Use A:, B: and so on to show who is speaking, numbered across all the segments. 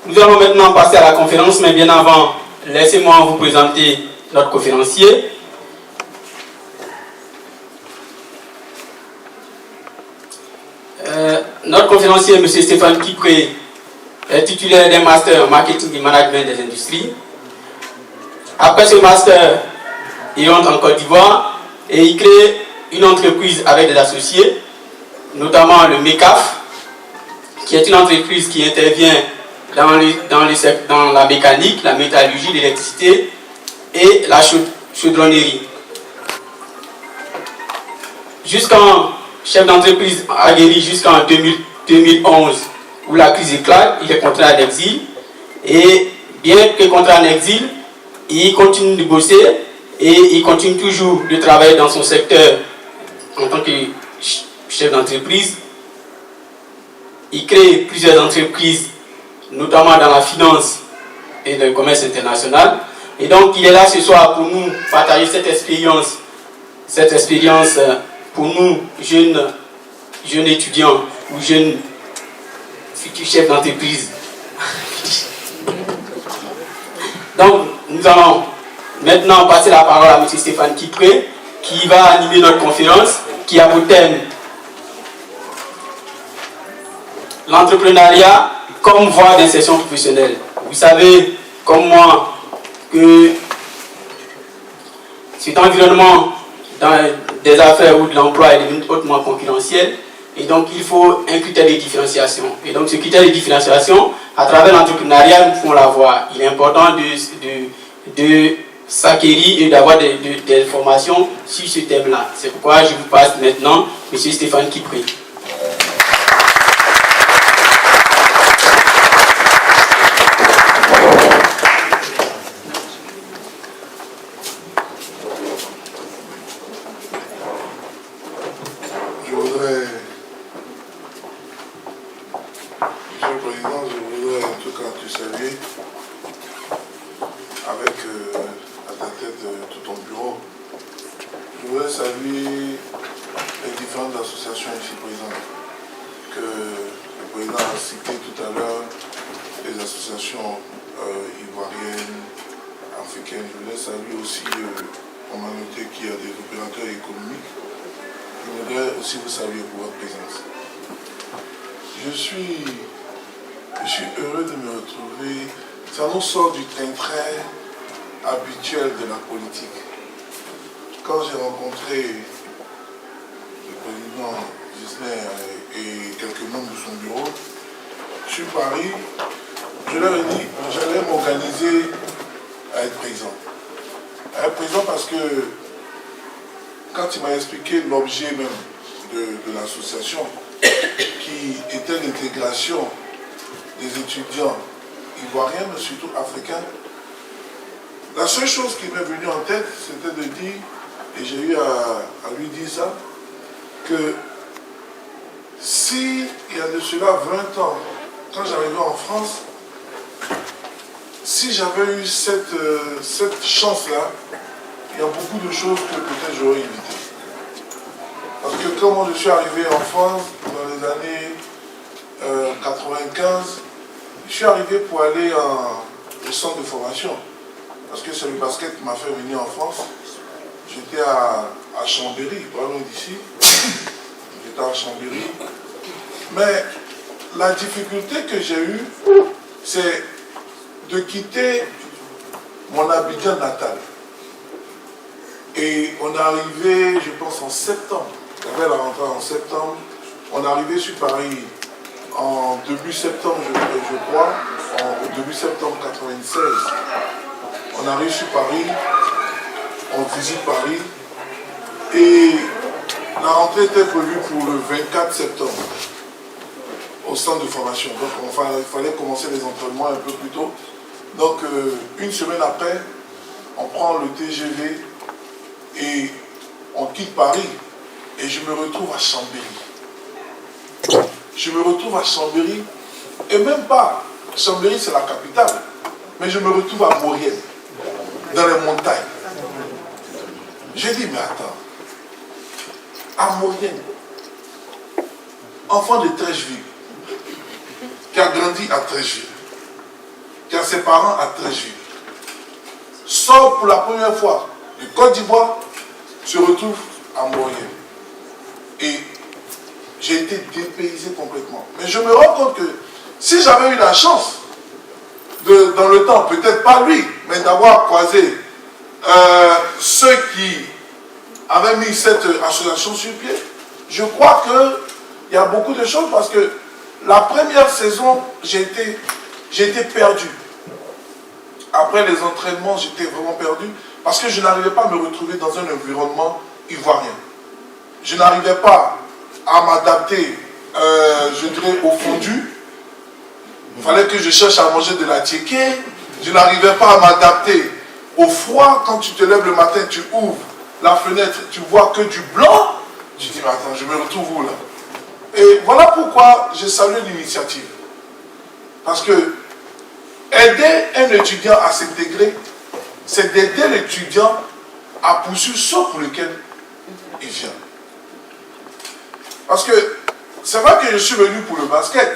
A: Nous allons maintenant passer à la conférence, mais bien avant, laissez-moi vous présenter notre conférencier. Notre conférencier, M. Stéphane Kipré, est titulaire d'un master en marketing et management des industries. Après ce master, il rentre en Côte d'Ivoire et il crée une entreprise avec des associés, notamment le MECAF, qui est une entreprise qui intervient dans la mécanique, la métallurgie, l'électricité et la chaudronnerie. Jusqu'en chef d'entreprise aguerri jusqu'en 2011, où la crise éclate, il est contraint à l'exil. Et bien que contraint à l'exil, il continue de bosser et il continue toujours de travailler dans son secteur en tant que chef d'entreprise. Il crée plusieurs entreprises, notamment dans la finance et le commerce international. Et donc, il est là ce soir pour nous partager cette expérience pour nous, jeunes étudiants ou jeunes futurs chefs d'entreprise. Donc, nous allons maintenant passer la parole à M. Stéphane Kipré, qui va animer notre conférence, qui a pour thème l'entrepreneuriat comme voie d'insertion professionnelle. Vous savez, comme moi, que cet environnement dans des affaires ou de l'emploi est devenu hautement concurrentiel, et donc il faut un critère de différenciation. Et donc ce critère de différenciation, à travers l'entrepreneuriat, nous pouvons l'avoir. Il est important de s'acquérir et d'avoir des formations sur ce thème-là. C'est pourquoi je vous passe maintenant M. Stéphane Kipré.
B: On sort du train-train habituel de la politique. Quand j'ai rencontré le président Gisner et quelques membres de son bureau, je suis Paris, je leur ai dit que j'allais m'organiser à être présent. À être présent parce que quand il m'a expliqué l'objet même de l'association, qui était l'intégration des étudiants ivoiriens, mais surtout africains. La seule chose qui m'est venue en tête, c'était de dire, et j'ai eu à lui dire ça, que si il y a de cela 20 ans, quand j'arrivais en France, si j'avais eu cette chance-là, il y a beaucoup de choses que peut-être j'aurais évitées. Parce que quand moi je suis arrivé en France, dans les années 95, je suis arrivé pour aller au centre de formation, parce que c'est le basket qui m'a fait venir en France. J'étais à Chambéry, pas loin d'ici. J'étais à Chambéry. Mais la difficulté que j'ai eue, c'est de quitter mon Abidjan natal. Et on est arrivé, je pense, en septembre. Il y avait la rentrée en septembre. On est arrivé sur Paris en début septembre, je crois, au début septembre 96, on arrive sur Paris, on visite Paris, et la rentrée était prévue pour le 24 septembre, au centre de formation. Donc il fallait commencer les entraînements un peu plus tôt. Donc une semaine après, on prend le TGV et on quitte Paris, et je me retrouve à Chambéry. Je me retrouve à Chambéry, et même pas, Chambéry c'est la capitale, mais je me retrouve à Maurienne, dans les montagnes. J'ai dit, mais attends, à Maurienne, enfant de Trècheville, qui a grandi à Trècheville, qui a ses parents à Treichville, sort pour la première fois de Côte d'Ivoire, se retrouve à Montréal. Et j'ai été dépaysé complètement. Mais je me rends compte que si j'avais eu la chance, dans le temps, peut-être pas lui, mais d'avoir croisé ceux qui avaient mis cette association sur pied, je crois qu'il y a beaucoup de choses parce que la première saison, j'ai été perdu. Après les entraînements, j'étais vraiment perdu parce que je n'arrivais pas à me retrouver dans un environnement ivoirien. Je n'arrivais pas à m'adapter, je dirais, au fondu. Il fallait que je cherche à manger de la tiéké. Je n'arrivais pas à m'adapter au froid. Quand tu te lèves le matin, tu ouvres la fenêtre, tu vois que du blanc. Tu dis, mais attends, je me retrouve où là? Et voilà pourquoi je salue l'initiative. Parce que aider un étudiant à s'intégrer, c'est d'aider l'étudiant à poursuivre ce pour lequel il vient. Parce que c'est vrai que je suis venu pour le basket,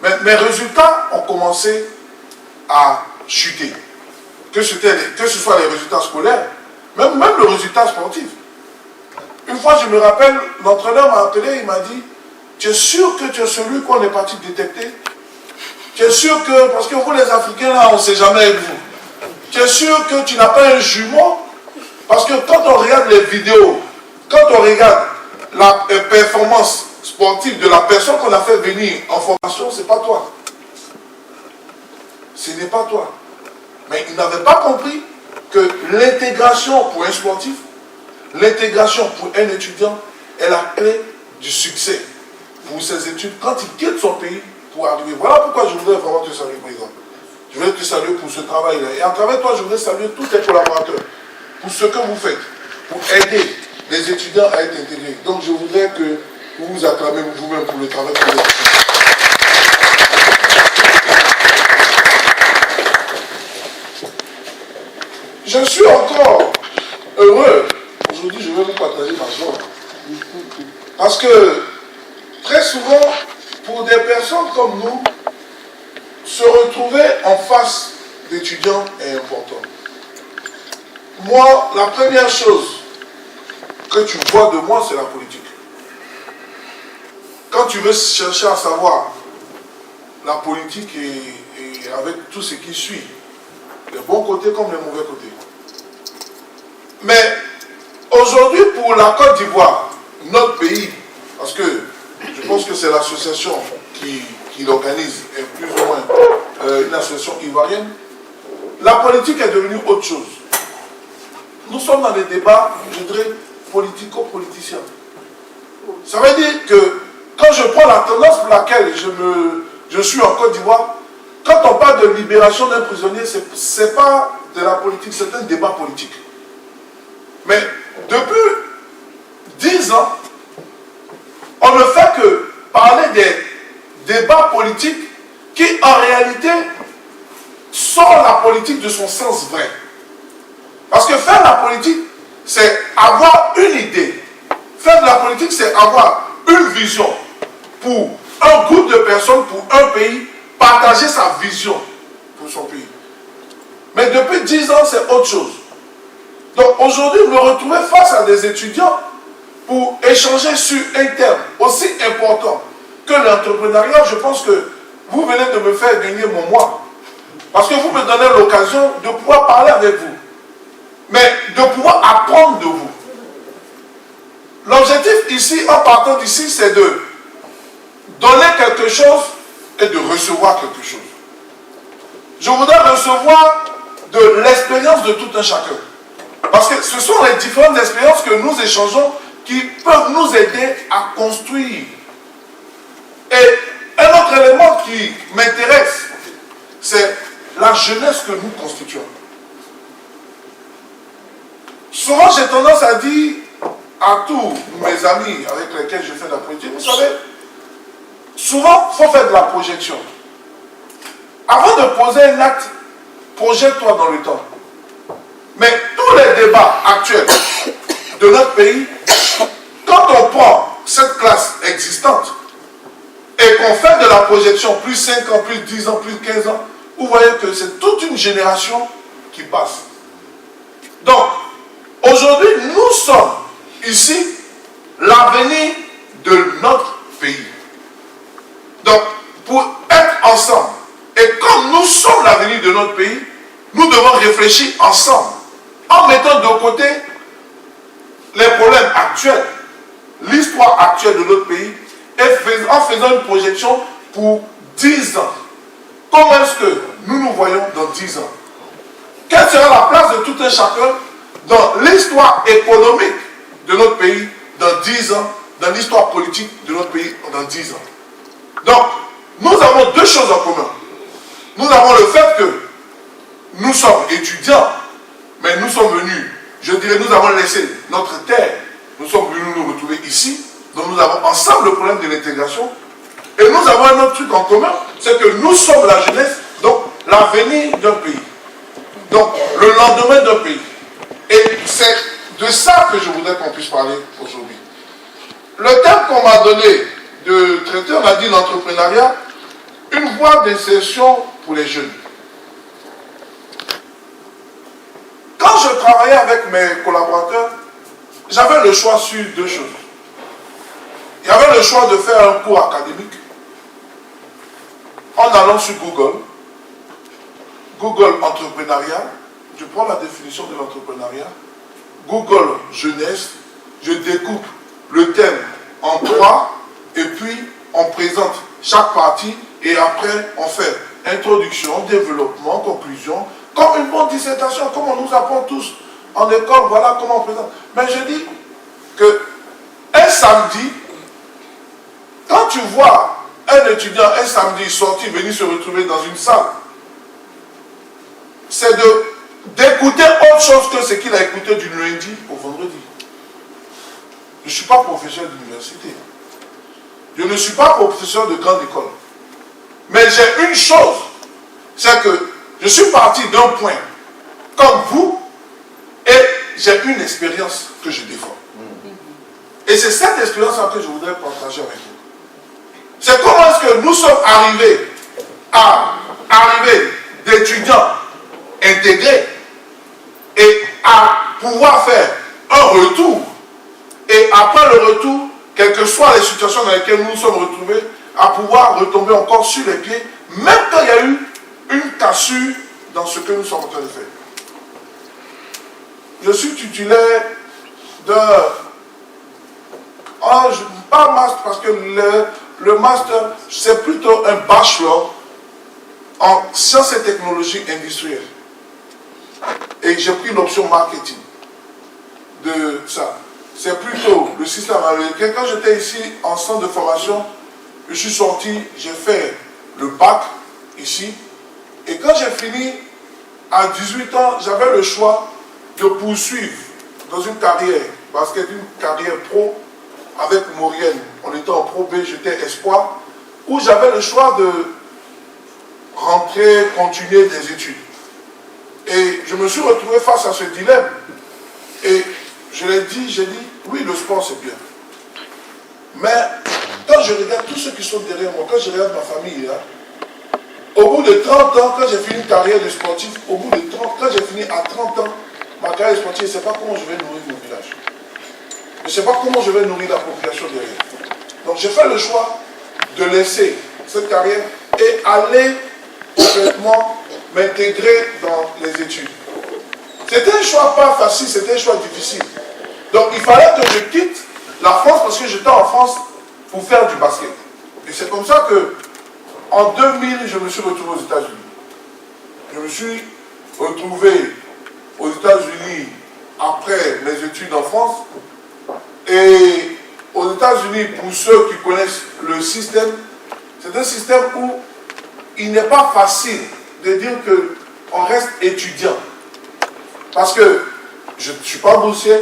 B: mais mes résultats ont commencé à chuter. Que ce soit les résultats scolaires, même le résultat sportif. Une fois, je me rappelle, l'entraîneur m'a appelé, il m'a dit, tu es sûr que tu es celui qu'on est parti détecter? Tu es sûr que, parce que vous les Africains là, on ne sait jamais avec vous. Tu es sûr que tu n'as pas un jumeau? Parce que quand on regarde les vidéos, quand on regarde la performance sportive de la personne qu'on a fait venir en formation, ce n'est pas toi. Ce n'est pas toi. Mais il n'avait pas compris que l'intégration pour un sportif, l'intégration pour un étudiant est la clé du succès pour ses études quand il quitte son pays pour arriver. Voilà pourquoi je voudrais vraiment te saluer, président. Je voudrais te saluer pour ce travail-là. Et à travers toi, je voudrais saluer tous tes collaborateurs pour ce que vous faites, pour aider les étudiants à être intégrés. Donc je voudrais que vous vous acclamez vous-même pour le travail que vous avez fait. Je suis encore heureux. Aujourd'hui, je vais vous partager ma joie. Parce que très souvent, pour des personnes comme nous, se retrouver en face d'étudiants est important. Moi, la première chose que tu vois de moi, c'est la politique. Quand tu veux chercher à savoir la politique et avec tout ce qui suit, les bons côtés comme les mauvais côtés. Mais aujourd'hui, pour la Côte d'Ivoire, notre pays, parce que je pense que c'est l'association qui l'organise, et plus ou moins une association ivoirienne, la politique est devenue autre chose. Nous sommes dans des débats, je dirais, politico-politiciens. Ça veut dire que quand je prends la tendance pour laquelle je suis en Côte d'Ivoire, quand on parle de libération d'un prisonnier, ce n'est pas de la politique, c'est un débat politique. Mais depuis 10 ans, on ne fait que parler des débats politiques qui, en réalité, sortent la politique de son sens vrai. Parce que faire la politique, c'est avoir une idée. Faire de la politique, c'est avoir une vision pour un groupe de personnes, pour un pays, partager sa vision pour son pays. Mais depuis 10 ans, c'est autre chose. Donc aujourd'hui, me retrouver face à des étudiants pour échanger sur un thème aussi important que l'entrepreneuriat, je pense que vous venez de me faire gagner mon mois. Parce que vous me donnez l'occasion de pouvoir parler avec vous. Mais de pouvoir apprendre de vous. L'objectif ici, en partant d'ici, c'est de donner quelque chose et de recevoir quelque chose. Je voudrais recevoir de l'expérience de tout un chacun. Parce que ce sont les différentes expériences que nous échangeons qui peuvent nous aider à construire. Et un autre élément qui m'intéresse, c'est la jeunesse que nous constituons. Souvent, j'ai tendance à dire à tous mes amis avec lesquels je fais de la politique, vous savez, souvent, il faut faire de la projection. Avant de poser un acte, projette-toi dans le temps. Mais tous les débats actuels de notre pays, quand on prend cette classe existante et qu'on fait de la projection plus 5 ans, plus 10 ans, plus 15 ans, vous voyez que c'est toute une génération qui passe. Donc, aujourd'hui, nous sommes ici l'avenir de notre pays. Donc, pour être ensemble, et comme nous sommes l'avenir de notre pays, nous devons réfléchir ensemble, en mettant de côté les problèmes actuels, l'histoire actuelle de notre pays, et en faisant une projection pour 10 ans. Comment est-ce que nous nous voyons dans 10 ans? Quelle sera la place de tout un chacun dans l'histoire économique de notre pays dans 10 ans, dans l'histoire politique de notre pays dans 10 ans? Donc, nous avons deux choses en commun. Nous avons le fait que nous sommes étudiants, mais nous sommes venus, je dirais, nous avons laissé notre terre, nous sommes venus nous retrouver ici, donc nous avons ensemble le problème de l'intégration, et nous avons un autre truc en commun, c'est que nous sommes la jeunesse, donc l'avenir d'un pays, donc le lendemain d'un pays. Et c'est de ça que je voudrais qu'on puisse parler aujourd'hui. Le thème qu'on m'a donné de traiter, on a dit l'entrepreneuriat, une voie d'insertion pour les jeunes. Quand je travaillais avec mes collaborateurs, j'avais le choix sur deux choses. Il y avait le choix de faire un cours académique en allant sur Google. Google entrepreneuriat, je prends la définition de l'entrepreneuriat. Google jeunesse, je découpe le thème en 3 et puis on présente chaque partie et après on fait introduction, développement, conclusion, comme une bonne dissertation, comme on nous apprend tous en école, voilà comment on présente. Mais je dis que un samedi, quand tu vois un étudiant un samedi sortir, venir se retrouver dans une salle, c'est d'écouter autre chose que ce qu'il a écouté du lundi au vendredi. Je ne suis pas professeur d'université. Je ne suis pas professeur de grande école. Mais j'ai une chose, c'est que je suis parti d'un point comme vous et j'ai une expérience que je défends. Et c'est cette expérience-là que je voudrais partager avec vous. C'est comment est-ce que nous sommes arrivés d'étudiants intégrés et à pouvoir faire un retour. Et après le retour, quelles que soient les situations dans lesquelles nous nous sommes retrouvés, à pouvoir retomber encore sur les pieds, même quand il y a eu une cassure dans ce que nous sommes en train de faire. Je suis titulaire d'un... pas master, parce que le master, c'est plutôt un bachelor en sciences et technologies industrielles. Et j'ai pris l'option marketing de ça. C'est plutôt le système américain. Quand j'étais ici en centre de formation, je suis sorti, j'ai fait le bac ici. Et quand j'ai fini, à 18 ans, j'avais le choix de poursuivre dans une carrière, parce que une carrière pro avec Maurienne. On était en pro B, j'étais espoir, où j'avais le choix de rentrer, continuer des études. Et je me suis retrouvé face à ce dilemme. Et je l'ai dit, j'ai dit, oui, le sport c'est bien. Mais quand je regarde tous ceux qui sont derrière moi, quand je regarde ma famille, là, au bout de 30 ans, quand j'ai fini une carrière de sportif, au bout de 30, quand j'ai fini à 30 ans, ma carrière de sportif, je ne sais pas comment je vais nourrir mon village. Je ne sais pas comment je vais nourrir la population derrière. Donc j'ai fait le choix de laisser cette carrière et aller complètement m'intégrer dans les études. C'était un choix pas facile, c'était un choix difficile. Donc il fallait que je quitte la France parce que j'étais en France pour faire du basket. Et c'est comme ça que en 2000, je me suis retrouvé aux États-Unis. Je me suis retrouvé aux États-Unis après mes études en France. Et aux États-Unis, pour ceux qui connaissent le système, c'est un système où il n'est pas facile de dire qu'on reste étudiant. Parce que je ne suis pas boursier,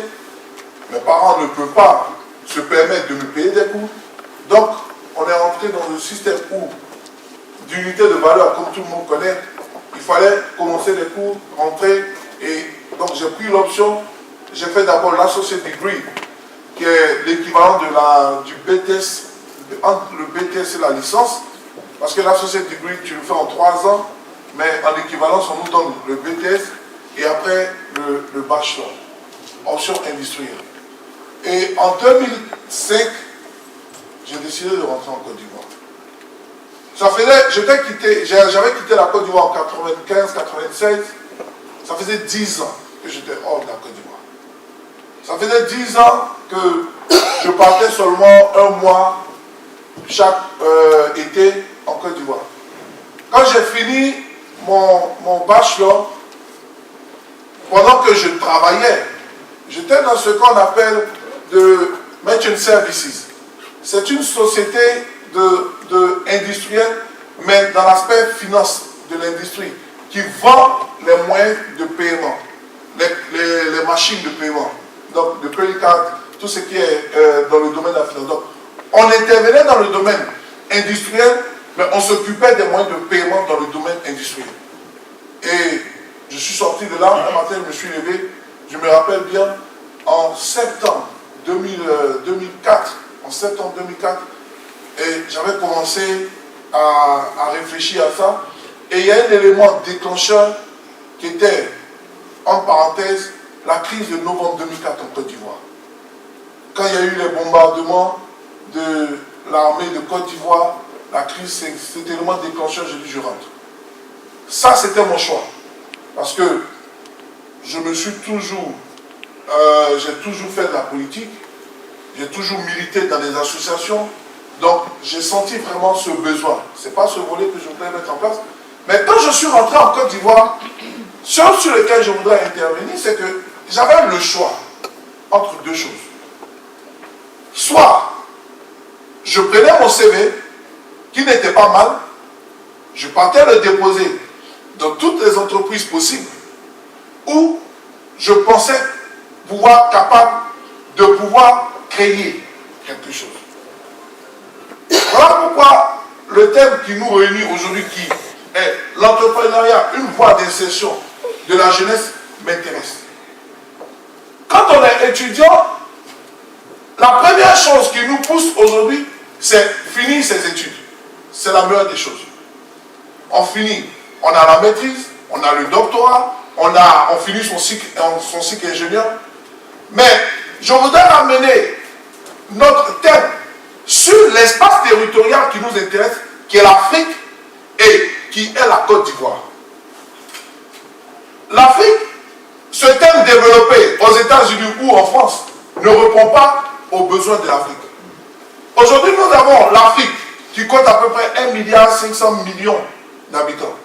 B: mes parents ne peuvent pas se permettre de me payer des cours. Donc, on est rentré dans un système où, d'unité de valeur, comme tout le monde connaît, il fallait commencer les cours, rentrer. Et donc, j'ai pris l'option, j'ai fait d'abord l'associate degree, qui est l'équivalent du BTS, entre le BTS et la licence. Parce que l'associate degree, tu le fais en 3 ans, mais en équivalence, on nous donne le BTS et après le bachelor, option industrielle. Et en 2005, j'ai décidé de rentrer en Côte d'Ivoire. J'avais quitté la Côte d'Ivoire en 95, 96. Ça faisait 10 ans que j'étais hors de la Côte d'Ivoire. Ça faisait 10 ans que je partais seulement un mois chaque été en Côte d'Ivoire. Quand j'ai fini mon bachelor, pendant que je travaillais, j'étais dans ce qu'on appelle de Merchant Services. C'est une société industrielle, mais dans l'aspect finance de l'industrie, qui vend les moyens de paiement, les machines de paiement, donc le credit card, tout ce qui est dans le domaine de la finance. Donc, on intervenait dans le domaine industriel, mais on s'occupait des moyens de paiement dans le domaine industriel. Et je suis sorti de là, un matin je me suis levé, je me rappelle bien, en septembre 2004, et j'avais commencé à réfléchir à ça. Et il y a un élément déclencheur qui était, en parenthèse, la crise de novembre 2004 en Côte d'Ivoire. Quand il y a eu les bombardements de l'armée de Côte d'Ivoire, la crise, cet élément déclencheur, j'ai dit je rentre. Ça, c'était mon choix. Parce que je me suis toujours, j'ai toujours fait de la politique, j'ai toujours milité dans des associations, donc j'ai senti vraiment ce besoin. Ce n'est pas ce volet que je voulais mettre en place. Mais quand je suis rentré en Côte d'Ivoire, ce sur lequel je voudrais intervenir, c'est que j'avais le choix entre deux choses. Soit je prenais mon CV, qui n'était pas mal, je partais le déposer dans toutes les entreprises possibles, où je pensais capable de pouvoir créer quelque chose. Voilà pourquoi le thème qui nous réunit aujourd'hui, qui est l'entrepreneuriat, une voie d'insertion de la jeunesse, m'intéresse. Quand on est étudiant, la première chose qui nous pousse aujourd'hui, c'est finir ses études. C'est la meilleure des choses. On finit, on a la maîtrise, on a le doctorat, on finit son cycle ingénieur. Mais je voudrais ramener notre thème sur l'espace territorial qui nous intéresse, qui est l'Afrique et qui est la Côte d'Ivoire. L'Afrique, ce thème développé aux États-Unis ou en France, ne répond pas aux besoins de l'Afrique. Aujourd'hui, nous avons l'Afrique qui compte à peu près 1,5 milliard d'habitants.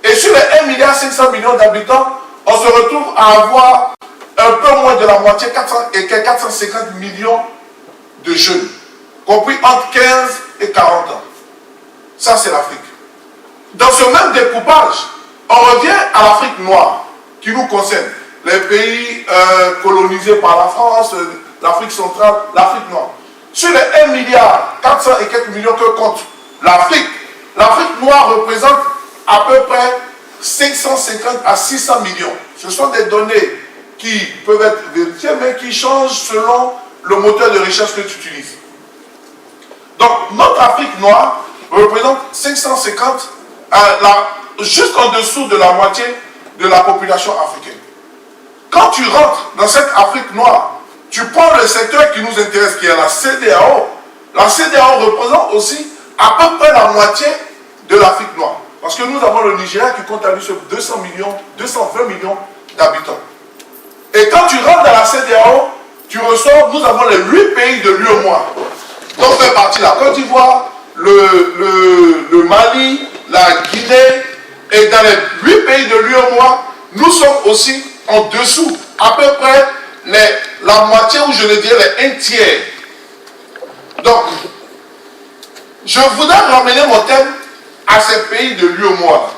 B: Et sur les 1,5 milliard d'habitants, on se retrouve à avoir un peu moins de la moitié, 450 millions de jeunes, compris entre 15 et 40 ans. Ça, c'est l'Afrique. Dans ce même découpage, on revient à l'Afrique noire, qui nous concerne. Les pays colonisés par la France, l'Afrique centrale, l'Afrique noire. Sur les 1,4 milliard et quelques millions que compte l'Afrique, l'Afrique noire représente à peu près 550 à 600 millions. Ce sont des données qui peuvent être vérifiées, mais qui changent selon le moteur de recherche que tu utilises. Donc, notre Afrique noire représente 550, juste en dessous de la moitié de la population africaine. Quand tu rentres dans cette Afrique noire, tu prends le secteur qui nous intéresse, qui est la CEDEAO. La CEDEAO représente aussi à peu près la moitié de l'Afrique noire. Parce que nous avons le Nigeria qui compte à lui sur 220 millions d'habitants. Et quand tu rentres dans la CEDEAO, tu ressors, nous avons les 8 pays de l'UEMOA, dont fait partie la Côte d'Ivoire, le Mali, la Guinée, et dans les 8 pays de l'UEMOA, nous sommes aussi en dessous, à peu près la moitié, ou je le dirais les 1 tiers. Donc, je voudrais ramener mon thème à ces pays de l'UEMOA.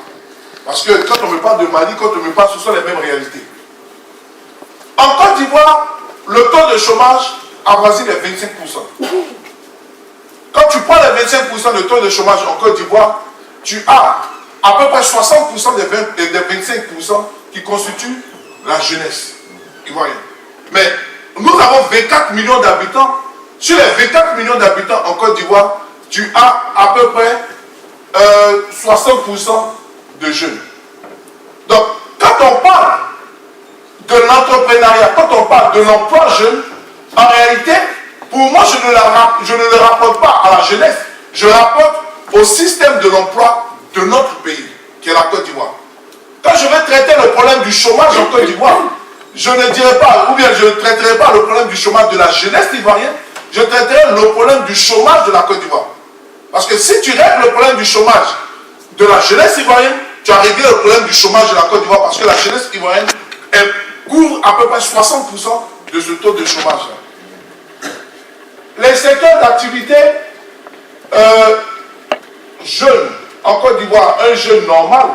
B: Parce que quand on me parle de Mali, quand on me parle, ce sont les mêmes réalités. En Côte d'Ivoire, le taux de chômage avoisine les 25%. Quand tu prends les 25% de taux de chômage en Côte d'Ivoire, tu as à peu près 60% des 25% qui constituent la jeunesse ivoirienne. Mais nous avons 24 millions d'habitants. Sur les 24 millions d'habitants en Côte d'Ivoire, tu as à peu près 60% de jeunes. Donc, quand on parle de l'entrepreneuriat, quand on parle de l'emploi jeune, en réalité, pour moi, je ne le rapporte pas à la jeunesse, je rapporte au système de l'emploi de notre pays, qui est la Côte d'Ivoire. Quand je vais traiter le problème du chômage en Côte d'Ivoire, je ne dirai pas, ou bien je ne traiterai pas le problème du chômage de la jeunesse ivoirienne, je traiterai le problème du chômage de la Côte d'Ivoire. Parce que si tu règles le problème du chômage de la jeunesse ivoirienne, tu as réglé le problème du chômage de la Côte d'Ivoire, parce que la jeunesse ivoirienne, elle couvre à peu près 60% de ce taux de chômage. Les secteurs d'activité jeunes en Côte d'Ivoire, un jeune normal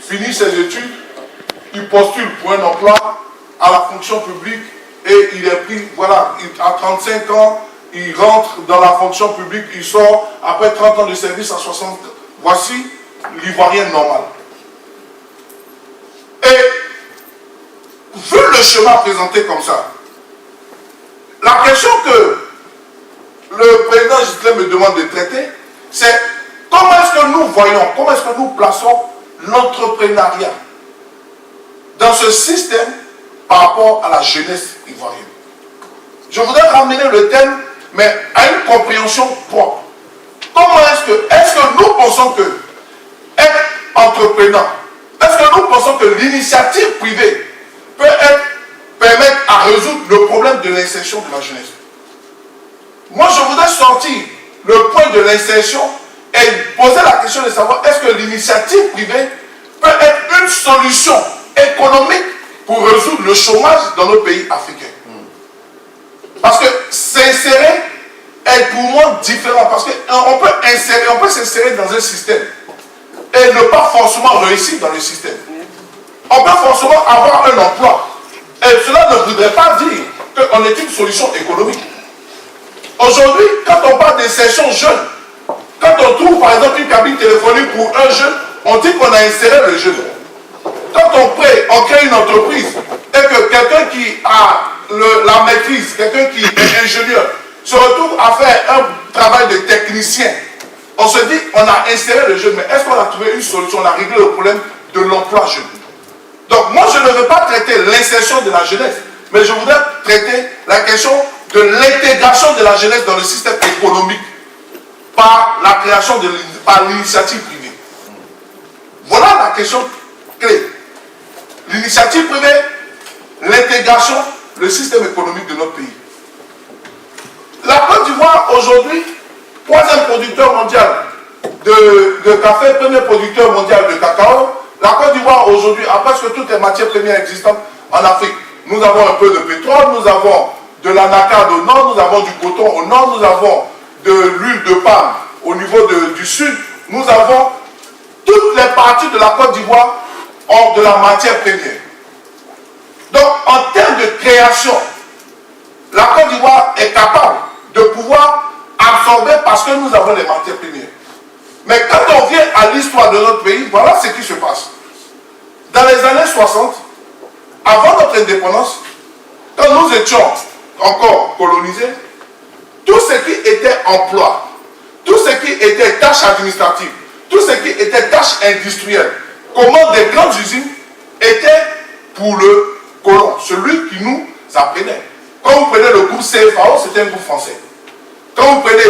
B: finit ses études, il postule pour un emploi à la fonction publique et il est pris, voilà, à 35 ans, il rentre dans la fonction publique, il sort après 30 ans de service à 60. Voici l'Ivoirien normal. Et vu le schéma présenté comme ça, la question que le président Ghislain me demande de traiter, c'est comment est-ce que nous voyons, comment est-ce que nous plaçons l'entrepreneuriat dans ce système par rapport à la jeunesse ivoirienne. Je voudrais ramener le thème, mais à une compréhension propre. Comment est-ce que nous pensons que être entrepreneur, est-ce que nous pensons que l'initiative privée peut permettre à résoudre le problème de l'insertion de la jeunesse? Moi, je voudrais sortir le point de l'insertion et poser la question de savoir est-ce que l'initiative privée peut être une solution économique pour résoudre le chômage dans nos pays africains. Parce que s'insérer est pour moi différent. Parce qu'on peut s'insérer dans un système et ne pas forcément réussir dans le système. On peut forcément avoir un emploi. Et cela ne voudrait pas dire qu'on est une solution économique. Aujourd'hui, quand on parle d'insertion jeune, quand on trouve par exemple une cabine téléphonique pour un jeune, on dit qu'on a inséré le jeune. Quand on crée une entreprise et que quelqu'un qui a la maîtrise, quelqu'un qui est ingénieur, se retrouve à faire un travail de technicien, on se dit on a inséré le jeune, mais est-ce qu'on a trouvé une solution, on a réglé le problème de l'emploi jeune? Donc moi je ne veux pas traiter l'insertion de la jeunesse, mais je voudrais traiter la question de l'intégration de la jeunesse dans le système économique par la création par l'initiative privée. Voilà la question clé. L'initiative privée, l'intégration, le système économique de notre pays. La Côte d'Ivoire aujourd'hui, troisième producteur mondial de café, premier producteur mondial de cacao. La Côte d'Ivoire aujourd'hui a presque toutes les matières premières existantes en Afrique. Nous avons un peu de pétrole, nous avons de l'anacarde au nord, nous avons du coton au nord, nous avons de l'huile de palme au niveau du sud. Nous avons toutes les parties de la Côte d'Ivoire ont de la matière première. Donc en termes de création, la Côte d'Ivoire est capable de pouvoir absorber parce que nous avons les matières premières. Mais quand on vient à l'histoire de notre pays, voilà ce qui se passe. Dans les années 60, avant notre indépendance, quand nous étions encore colonisés, tout ce qui était emploi, tout ce qui était tâches administratives, tout ce qui était tâches industrielles, comment des grandes usines étaient pour le colon, celui qui nous apprenait. Quand vous prenez le groupe CFAO, c'était un groupe français. Quand vous prenez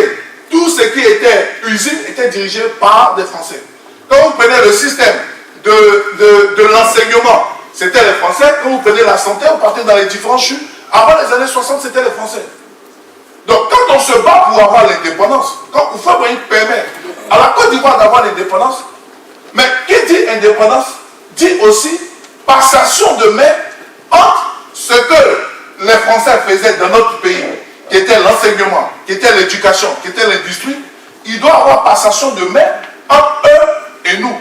B: tout ce qui était usine, était dirigé par des Français. Quand vous prenez le système de l'enseignement, c'était les Français. Quand vous prenez la santé, vous partez dans les différents CHU. Avant les années 60, c'était les Français. Donc quand on se bat pour avoir l'indépendance, quand Houphouët-Boigny permet à la Côte d'Ivoire d'avoir l'indépendance, mais qui dit indépendance, dit aussi passation de main entre ce que les Français faisaient dans notre pays, qui était l'enseignement, qui était l'éducation, qui était l'industrie. Il doit y avoir passation de main entre eux et nous.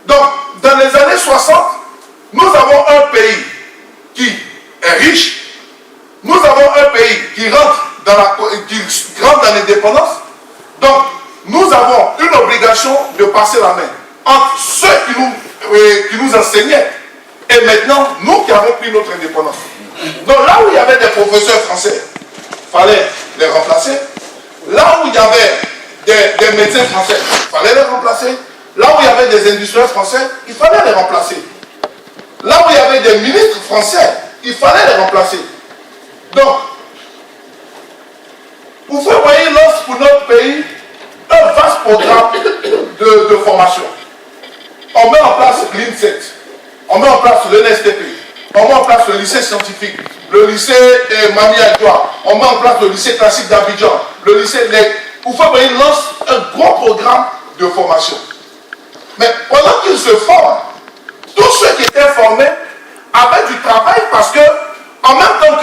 B: Donc, dans les années 60, nous avons un pays qui est riche, nous avons un pays qui rentre dans l'indépendance. Donc, nous avons une obligation de passer la main entre ceux qui nous enseignaient et maintenant, nous qui avons pris notre indépendance. Donc, là où il y avait des professeurs français, il fallait les remplacer. Là où il y avait des médecins français, il fallait les remplacer. Là où il y avait des industriels français, il fallait les remplacer. Là où il y avait des ministres français, il fallait les remplacer. Donc, vous voyez, lance pour notre pays un vaste programme de formation. On met en place l'INSET, on met en place le NSTP, on met en place le lycée scientifique, le lycée Mami Adjoa, on met en place le lycée classique d'Abidjan, le lycée NEC. Vous voyez, lance un gros programme de formation. Mais pendant qu'ils se forment, tous ceux qui étaient formés avaient du travail parce que, en même temps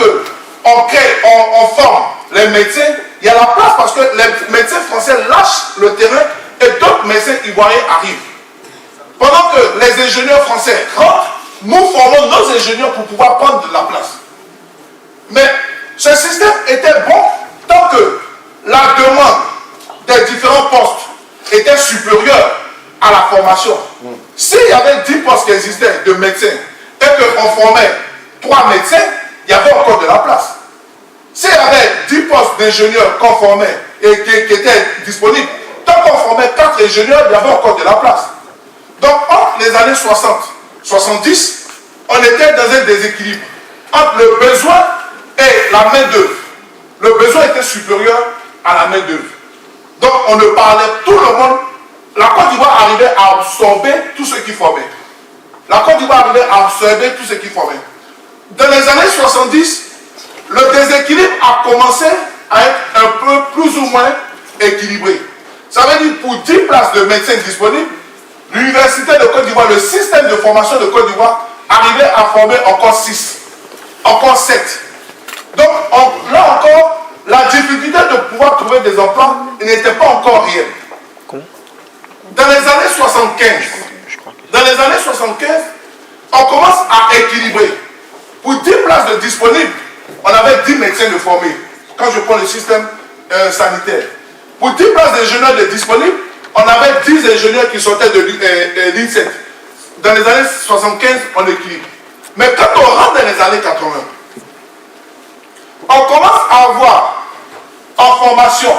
B: qu'on forme les médecins, il y a la place parce que les médecins français lâchent le terrain et d'autres médecins ivoiriens arrivent. Pendant que les ingénieurs français rentrent, nous formons nos ingénieurs pour pouvoir prendre de la place. Mais ce système était bon tant que la demande des différents postes était supérieure à la formation. S'il y avait 10 postes qui existaient de médecins et qu'on formait 3 médecins, il y avait encore de la place. S'il y avait 10 postes d'ingénieurs qu'on formait et qui étaient disponibles, tant qu'on formait 4 ingénieurs, il y avait encore de la place. Donc, entre les années 60, 70, on était dans un déséquilibre entre le besoin et la main-d'œuvre. Le besoin était supérieur à la main-d'œuvre. Donc, on ne parlait, tout le monde, la Côte d'Ivoire arrivait à absorber tout ce qui formait. La Côte d'Ivoire arrivait à absorber tout ce qui formait. Dans les années 70, le déséquilibre a commencé à être un peu plus ou moins équilibré. Ça veut dire pour 10 places de médecins disponibles, l'Université de Côte d'Ivoire, le système de formation de Côte d'Ivoire, arrivait à former encore 6, encore 7. Donc là encore, la difficulté de pouvoir trouver des emplois n'était pas encore réelle. Dans les années 75, on commence à équilibrer. Pour 10 places de disponibles, on avait 10 médecins de formés. Quand je prends le système sanitaire. Pour 10 places d'ingénieurs de disponibles, on avait 10 ingénieurs qui sortaient de l'INSET. Dans les années 75, on équilibre. Mais quand on rentre dans les années 80, on commence à avoir en formation,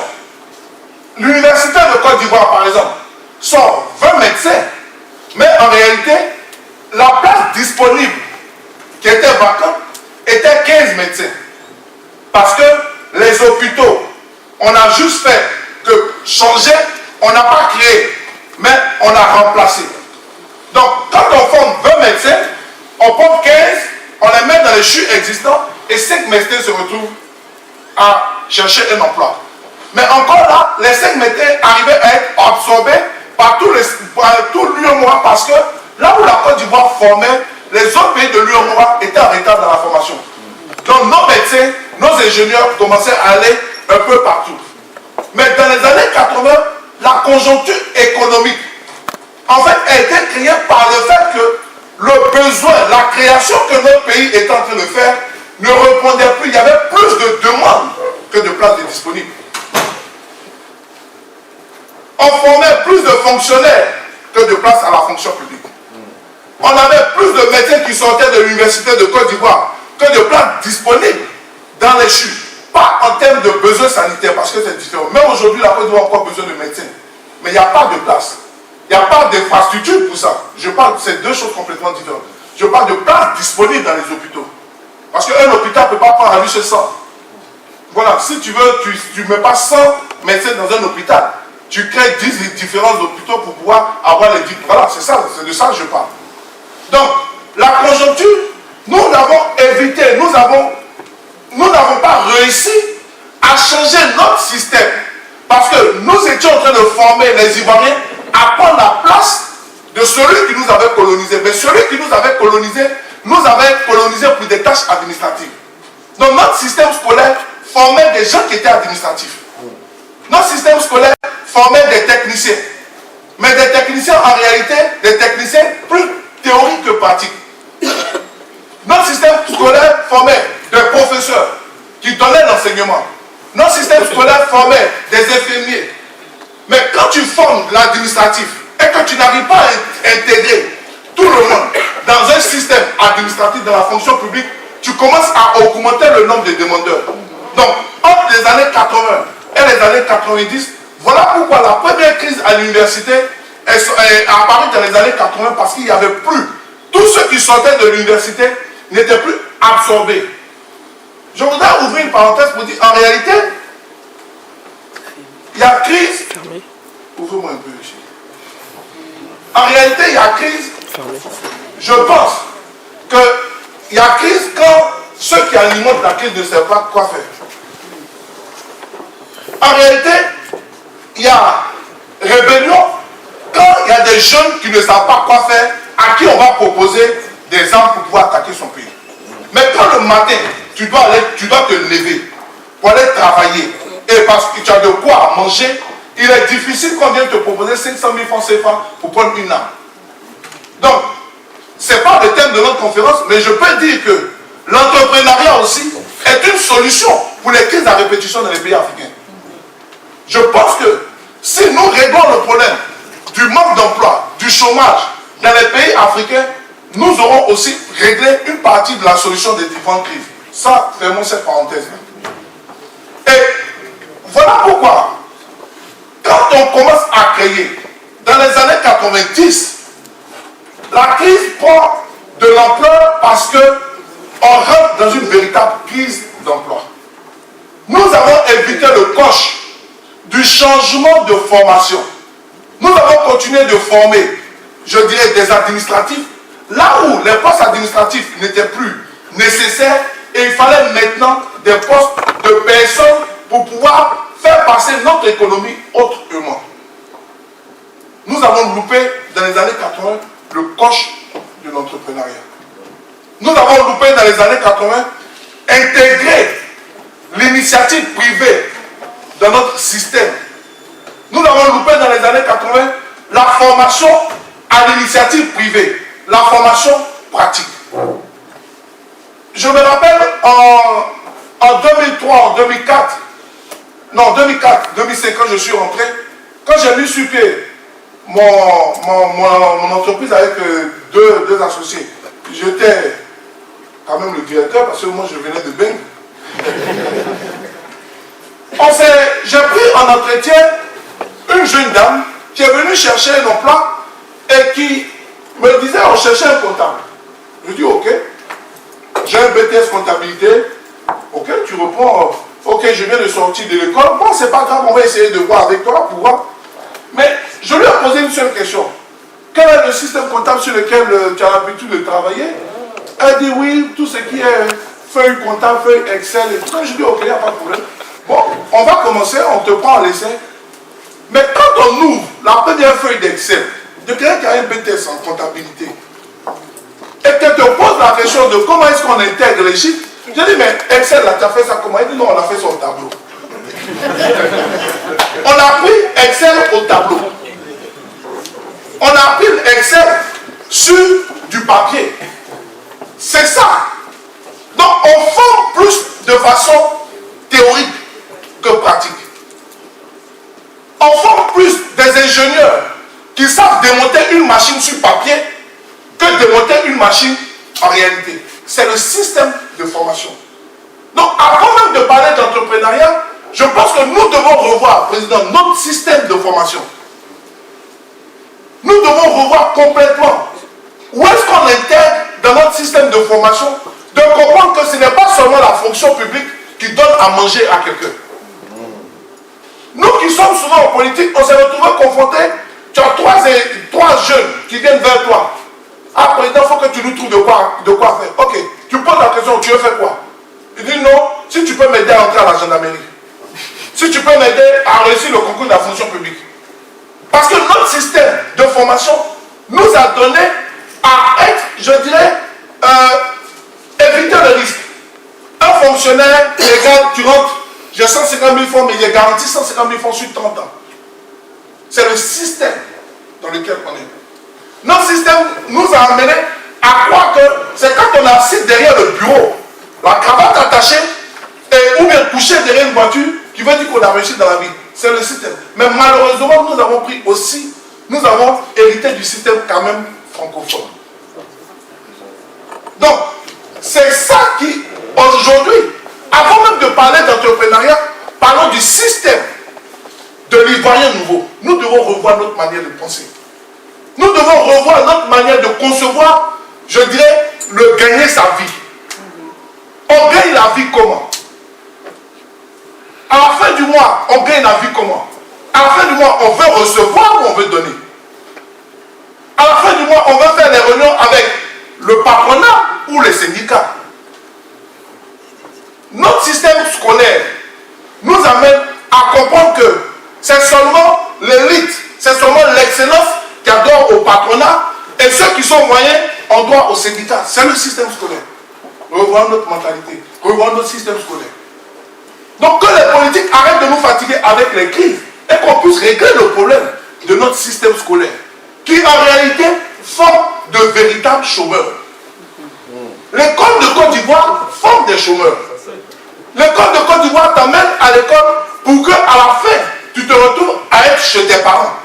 B: l'Université de Côte d'Ivoire, par exemple, sort 20 médecins, mais en réalité, la place disponible qui était vacante était 15 médecins. Parce que les hôpitaux, on a juste fait que changer, on n'a pas créé, mais on a remplacé. Donc, quand on forme 20 médecins, on prend 15, on les met dans les CHU existants et 5 médecins se retrouvent à chercher un emploi. Mais encore là, les 5 médecins arrivaient à être absorbés par tout l'UEMOA parce que là où la Côte d'Ivoire formait, les autres pays de l'UEMOA étaient en retard dans la formation. Donc nos médecins, nos ingénieurs commençaient à aller un peu partout. Mais dans les années 80, la conjoncture économique, en fait, a été créée par le fait que le besoin, la création que notre pays est en train de faire ne répondait plus. Il y avait plus de demandes que de places disponibles. On formait plus de fonctionnaires que de places à la fonction publique. On avait plus de médecins qui sortaient de l'Université de Côte d'Ivoire que de places disponibles dans les CHU. Pas en termes de besoins sanitaires, parce que c'est différent. Même aujourd'hui, la Côte d'Ivoire a encore besoin de médecins. Mais il n'y a pas de place. Il n'y a pas d'infrastructure pour ça. Je parle, c'est deux choses complètement différentes. Je parle de places disponibles dans les hôpitaux. Parce qu'un hôpital ne peut pas prendre à lui seul 100. Voilà, si tu veux, tu ne mets pas 100 médecins dans un hôpital. Tu crées 10 différents hôpitaux pour pouvoir avoir les 10. Voilà, c'est ça, c'est de ça que je parle. Donc, la conjoncture, nous l'avons évité, nous n'avons pas réussi à changer notre système. Parce que nous étions en train de former les Ivoiriens à prendre la place de celui qui nous avait colonisés. Mais celui qui nous avait colonisés pour des tâches administratives. Donc notre système scolaire formait des gens qui étaient administratifs. Notre système scolaire formait des techniciens. Mais des techniciens, en réalité, des techniciens plus théoriques que pratiques. Notre système scolaire formait des professeurs qui donnaient l'enseignement. Notre système scolaire formait des infirmiers. Mais quand tu formes l'administratif et que tu n'arrives pas à intégrer tout le monde dans un système administratif, dans la fonction publique, tu commences à augmenter le nombre de demandeurs. Donc, entre les années 80 et les années 90, voilà pourquoi la première crise à l'université apparu dans les années 80 parce qu'il n'y avait plus. Tous ceux qui sortaient de l'université n'étaient plus absorbés. Je voudrais ouvrir une parenthèse pour dire, en réalité, il y a crise. Ouvrez-moi un peu, ici. En réalité, il y a crise. Je pense qu'il y a crise quand ceux qui alimentent la crise ne savent pas quoi faire. En réalité, il y a rébellion quand il y a des jeunes qui ne savent pas quoi faire, à qui on va proposer des armes pour pouvoir attaquer son pays. Mais quand le matin, tu dois te lever pour aller travailler, et parce que tu as de quoi manger, il est difficile qu'on vienne te proposer 500 000 francs CFA pour prendre une arme. Donc, ce n'est pas le thème de notre conférence, mais je peux dire que l'entrepreneuriat aussi est une solution pour les crises à répétition dans les pays africains. Je pense que si nous réglons le problème du manque d'emploi, du chômage dans les pays africains, nous aurons aussi réglé une partie de la solution des différentes crises. Ça, fermons cette parenthèse. Et voilà pourquoi, quand on commence à créer, dans les années 90, la crise prend de l'ampleur parce qu'on rentre dans une véritable crise d'emploi. Nous avons évité le coche du changement de formation. Nous avons continué de former, je dirais, des administratifs, là où les postes administratifs n'étaient plus nécessaires et il fallait maintenant des postes de personnes pour pouvoir faire passer notre économie autrement. Nous avons loupé dans les années 80 le coche de l'entrepreneuriat. Nous avons loupé dans les années 80 intégrer l'initiative privée dans notre système. Nous avons loupé dans les années 80 la formation à l'initiative privée, la formation pratique. Je me rappelle en 2003, en 2004, non 2004, 2005 quand je suis rentré, quand j'ai mis sur pied mon entreprise avec deux associés, j'étais quand même le directeur parce que moi je venais de Beng. J'ai pris en entretien une jeune dame qui est venue chercher un emploi et qui me disait on cherchait un comptable. Je dis ok, j'ai un BTS comptabilité, ok, tu reprends, ok, je viens de sortir de l'école, bon c'est pas grave, on va essayer de voir avec toi pour voir. Mais je lui ai posé une seule question. Quel est le système comptable sur lequel tu as l'habitude de travailler? Elle dit oui, tout ce qui est feuille comptable, feuille Excel et tout ça. Je dis ok, il n'y a pas de problème. Bon, on va commencer, on te prend en l'essai. Mais quand on ouvre la première feuille d'Excel, de quelqu'un qui a un BTS en comptabilité, et que te pose la question de comment est-ce qu'on intègre les chiffres, je dis mais Excel là, tu as fait ça comment? Il dit non, on a fait ça au tableau. On a pris Excel au tableau. On a pris Excel sur du papier. C'est ça. Donc on forme plus de façon théorique que pratique. On forme plus des ingénieurs qui savent démonter une machine sur papier que démonter une machine en réalité. C'est le système de formation. Donc avant même de parler d'entrepreneuriat, je pense que nous devons revoir, Président, notre système de formation. Nous devons revoir complètement où est-ce qu'on intègre dans notre système de formation, de comprendre que ce n'est pas seulement la fonction publique qui donne à manger à quelqu'un. Nous qui sommes souvent en politique, on s'est retrouvés confrontés, tu as trois jeunes qui viennent vers toi. Ah, président, il faut que tu nous trouves de quoi faire. Ok, tu poses la question, tu veux faire quoi? Il dit non, si tu peux m'aider à entrer à la gendarmerie. Si tu peux m'aider à réussir le concours de la fonction publique. Parce que notre système de formation nous a donné à être, je dirais, éviter le risque. Un fonctionnaire légal, tu rentres, j'ai 150 000 francs, mais il est garanti 150 000 francs sur 30 ans. C'est le système dans lequel on est. Notre système nous a amené à croire que c'est quand on est assis derrière le bureau, la cravate attachée, et, ou bien couché derrière une voiture, qui veut dire qu'on a réussi dans la vie. C'est le système. Mais malheureusement, nous avons pris aussi, nous avons hérité du système quand même francophone. Donc, c'est ça qui, aujourd'hui, avant même de parler d'entrepreneuriat, parlons du système de l'ivoirien nouveau. Nous devons revoir notre manière de penser. Nous devons revoir notre manière de concevoir, je dirais, le gagner sa vie. On gagne la vie comment? À la fin du mois, on gagne la vie comment? À la fin du mois, on veut recevoir ou on veut donner? À la fin du mois, on veut faire des réunions avec le patronat ou les syndicats. Notre système scolaire nous amène à comprendre que c'est seulement l'élite, c'est seulement l'excellence qui a droit au patronat et ceux qui sont moyens ont droit au syndicat. C'est le système scolaire. Revoyons notre mentalité, revoyons notre système scolaire. Donc que les politiques arrêtent de nous fatiguer avec les crises et qu'on puisse régler le problème de notre système scolaire qui en réalité forme de véritables chômeurs. L'école de Côte d'Ivoire forme des chômeurs. L'école de Côte d'Ivoire t'amène à l'école pour qu'à la fin, tu te retrouves à être chez tes parents.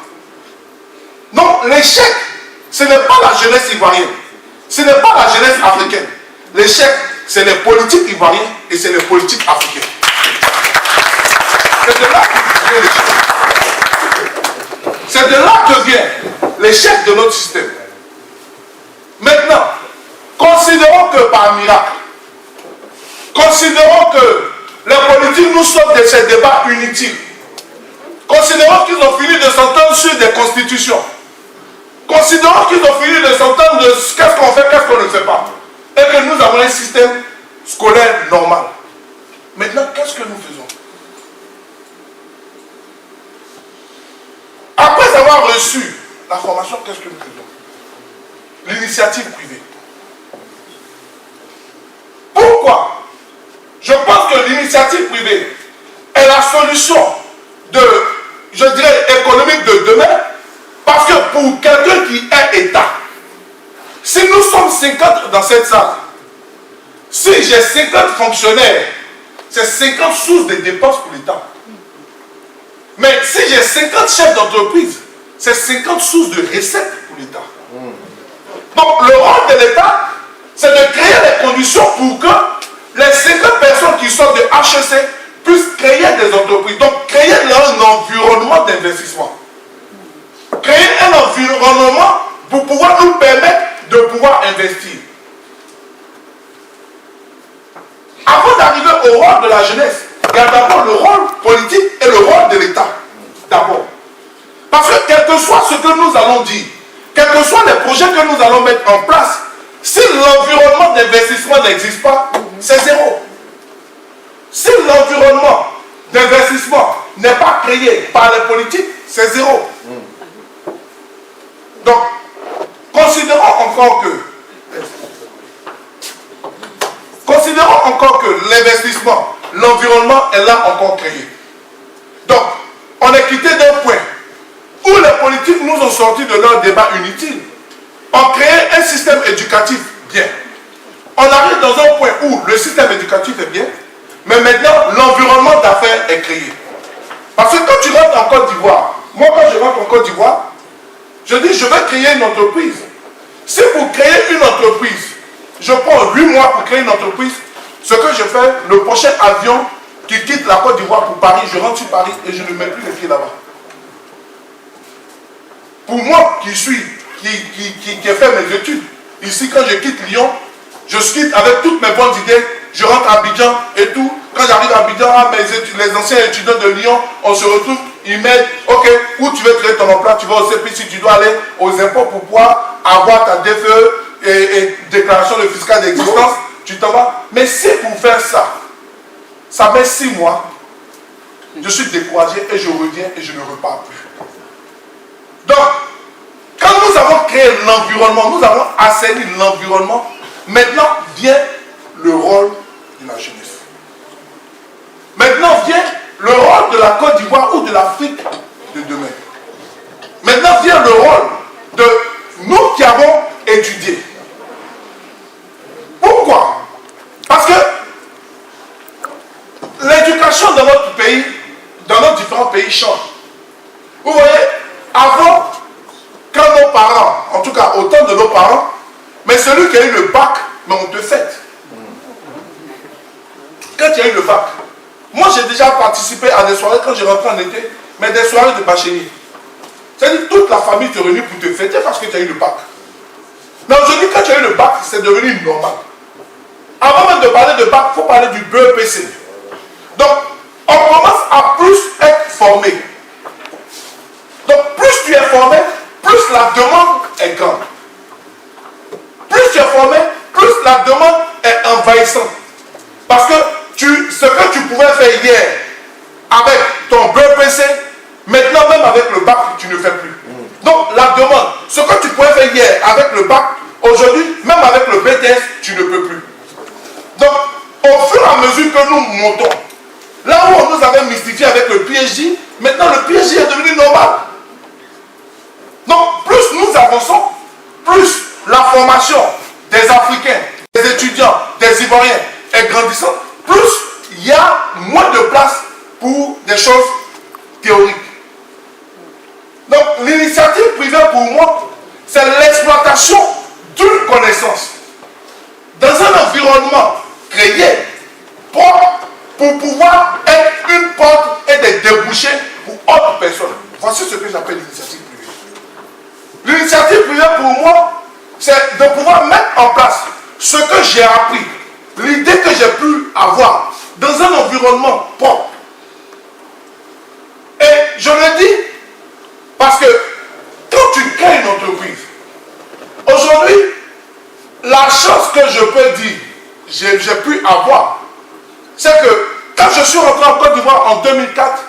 B: Donc l'échec, ce n'est pas la jeunesse ivoirienne. Ce n'est pas la jeunesse africaine. L'échec, c'est les politiques ivoiriens et c'est les politiques africaines. C'est de là que vient l'échec. C'est de là que vient l'échec de notre système. Maintenant, considérons que par miracle, considérons que les politiques nous sortent de ces débats inutiles. Considérons qu'ils ont fini de s'entendre sur des constitutions. Considérons qu'ils ont fini de s'entendre de qu'est-ce qu'on fait, qu'est-ce qu'on ne fait pas. Et que nous avons un système scolaire normal. Maintenant, qu'est-ce que nous faisons? Après avoir reçu la formation, qu'est-ce que nous faisons? L'initiative privée. Pourquoi? Je pense que l'initiative privée est la solution de, je dirais, économique de demain, parce que pour quelqu'un qui est État, si nous sommes 50 dans cette salle, si j'ai 50 fonctionnaires, c'est 50 sources de dépenses pour l'État. Mais si j'ai 50 chefs d'entreprise, c'est 50 sources de recettes pour l'État. Donc le rôle de l'État, c'est de créer les conditions pour que les 50 personnes qui sortent de HEC puissent créer des entreprises. Donc créer un environnement d'investissement. Créer un environnement pour pouvoir nous permettre de pouvoir investir. Avant d'arriver au rôle de la jeunesse, il y a d'abord le rôle politique et le rôle de l'État. D'abord. Parce que quel que soit ce que nous allons dire, quels que soient les projets que nous allons mettre en place, si l'environnement d'investissement n'existe pas, c'est zéro. Si l'environnement d'investissement n'est pas créé par les politiques, c'est zéro. Donc, considérons encore que l'investissement, l'environnement est là encore créé. Donc, on est quitté d'un point où les politiques nous ont sortis de leur débat inutile. On crée un système éducatif bien. On arrive dans un point où le système éducatif est bien, mais maintenant l'environnement d'affaires est créé. Parce que quand tu rentres en Côte d'Ivoire, moi quand je rentre en Côte d'Ivoire, je dis je vais créer une entreprise. Si vous créez une entreprise, je prends 8 mois pour créer une entreprise, ce que je fais, le prochain avion qui quitte la Côte d'Ivoire pour Paris, je rentre sur Paris et je ne mets plus les pieds là-bas. Pour moi qui ai fait mes études, ici quand je quitte Lyon, je quitte avec toutes mes bonnes idées, je rentre à Abidjan et tout. Quand j'arrive à Abidjan, les anciens étudiants de Lyon, on se retrouve, ils mettent, ok, où tu veux créer ton emploi, tu vas au CPI, tu dois aller aux impôts pour pouvoir avoir ta DFE et déclaration de fiscal d'existence, tu t'en vas. Mais si pour faire ça, ça met 6 mois, je suis découragé et je reviens et je ne repars plus. Donc, quand nous avons créé l'environnement, nous avons assaini l'environnement, maintenant vient le rôle de la jeunesse. Maintenant vient le rôle de la Côte d'Ivoire ou de l'Afrique de demain. Maintenant vient le rôle de nous qui avons étudié. Pourquoi? Parce que l'éducation dans notre pays, dans nos différents pays change. Vous voyez, avant, quand nos parents, en tout cas au temps de nos parents, mais celui qui a eu le bac, mais on te fête. Quand tu as eu le bac, moi j'ai déjà participé à des soirées quand j'ai rentré en été, mais des soirées de bachelier. C'est-à-dire toute la famille te réunit pour te fêter parce que tu as eu le bac. Mais aujourd'hui, quand tu as eu le bac, c'est devenu normal. Avant même de parler de bac, il faut parler du BEPC. Donc, on commence à plus être formé. Donc, plus tu es formé, plus la demande est grande. Plus tu es formé, plus la demande est envahissante. Parce que ce que tu pouvais faire hier avec ton BEPC, maintenant même avec le bac, tu ne fais plus. Donc, la demande, ce que tu pouvais faire hier avec le bac, aujourd'hui, même avec le BTS, tu ne peux plus. Donc, au fur et à mesure que nous montons, là où on nous avait mystifié avec le PhD, maintenant le PhD est devenu normal. Donc, plus nous avançons, plus la formation des Africains, des étudiants, des Ivoiriens est grandissante, plus il y a moins de place pour des choses théoriques. Donc, l'initiative privée pour moi, c'est l'exploitation d'une connaissance dans un environnement créé pour pouvoir être une porte et des débouchés pour autres personnes. Voici ce que j'appelle l'initiative privée. L'initiative privée pour moi, c'est de pouvoir mettre en place ce que j'ai appris, l'idée que j'ai pu avoir dans un environnement propre. Et je le dis parce que quand tu crées une entreprise, aujourd'hui, la chose que je peux dire, j'ai pu avoir, c'est que quand je suis rentré en Côte d'Ivoire en 2004,